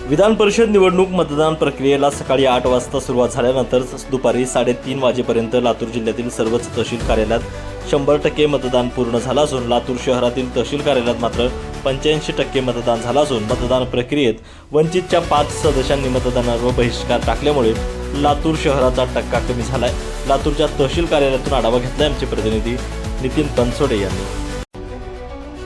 विधान परिषद निवडणूक मतदान प्रक्रियेला सकाळी 8 वाजता सुरुवात झाल्यानंतर दुपारी 3:30 वाजेपर्यंत लातूर जिल्ह्यातील सर्वच तहसील कार्यालयात 100% मतदान पूर्ण झालं असून लातूर शहरातील तहसील कार्यालयात मात्र 85% मतदान झालं असून मतदान प्रक्रियेत वंचितच्या 5 सदस्यांनी मतदानावर बहिष्कार टाकल्यामुळे लातूर शहराचा टक्का कमी झालाय। लातूरच्या तहसील कार्यालयातून आढावा घेतलाय आमचे प्रतिनिधी नितीन बनसोडे यांनी।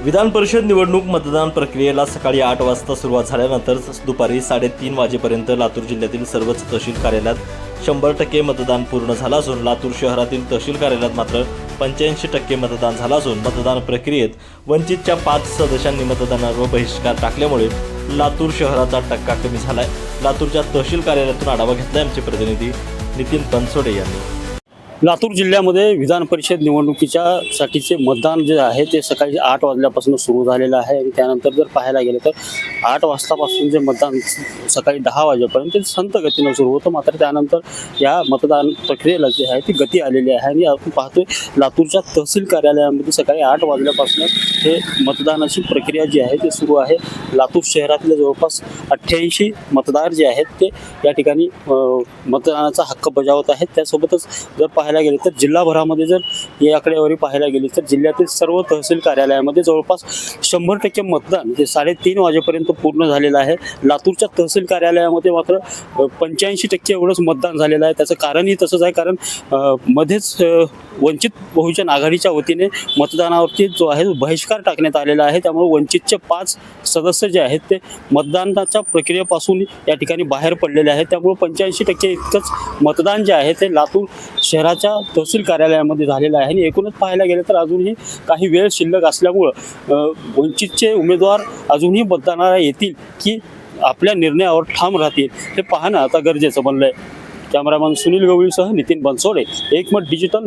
विधान परिषद निवडणूक मतदान प्रक्रियेला सकाळी 8 वाजता सुरुवात झाल्यानंतर दुपारी 3:30 वाजेपर्यंत लातूर जिल्ह्यातील सर्वच तहसील कार्यालयात 100% मतदान पूर्ण झालं असून लातूर शहरातील तहसील कार्यालयात मात्र 85% मतदान झालं असून मतदान प्रक्रियेत वंचितच्या 5 सदस्यांनी मतदानावर बहिष्कार टाकल्यामुळे लातूर शहराचा टक्का कमी झालाय। लातूरच्या तहसील कार्यालयातून आढावा घेतलाय आमचे प्रतिनिधी नितीन बनसोडे यांनी। लातूर जिल्ह्यामध्ये विधान परिषद निवडणुकीच्या साठीचे मतदान जे आहे ते सकाळी 8 वाजल्यापासून सुरू झालेलं आहे आणि त्यानंतर जर पाहायला गेलं तर 8 वाजतापासून जे मतदान सकाळी 10 वाजेपर्यंत संत गतीनं सुरू होतं। मात्र त्यानंतर या मतदान प्रक्रियेला जे आहे ती गती आलेली आहे आणि आपण पाहतोय लातूरच्या तहसील कार्यालयामध्ये सकाळी 8 वाजल्यापासून हे मतदानाची प्रक्रिया जी आहे ती सुरू आहे। लातूर शहरातले जवळपास 88 मतदार जे आहेत ते या ठिकाणी मतदानाचा हक्क बजावत आहेत। त्यासोबतच जर पाहायला गेले तर जिल्हाभरामध्ये जर ही आकडेवारी पाहायला गेली तर जिल्ह्यातील सर्व तहसील कार्यालयामध्ये जवळपास 100% मतदान जे 3:30 वाजेपर्यंत पूर्ण झालेलं आहे। लातूरच्या तहसील कार्यालयामध्ये मात्र 85% एवढंच मतदान झालेलं आहे। त्याचं कारणही तसंच आहे, कारण मध्येच वंचित बहुजन आघाडीच्या वतीने मतदानावरती जो आहे बहिष्कार टाकण्यात आलेला आहे। त्यामुळे वंचितचे 5 सदस्य जे आहेत ते मतदानाच्या प्रक्रियेपासून या ठिकाणी बाहेर पडलेले आहेत। त्यामुळे 85% इतकंच मतदान जे आहे ते लातूर शहराच्या तहसील कार्यालयामध्ये झालेलं आहे आणि एकूणच पाहायला गेलं तर अजूनही काही वेळ शिल्लक असल्यामुळं वंचितचे उमेदवार अजूनही मतदानाला येतील की आपल्या निर्णयावर ठाम राहतील हे पाहणं आता गरजेचं बनलंय। कॅमेरामन सुनील गवळीसह नितीन बनसोडे, एकमत डिजिटल।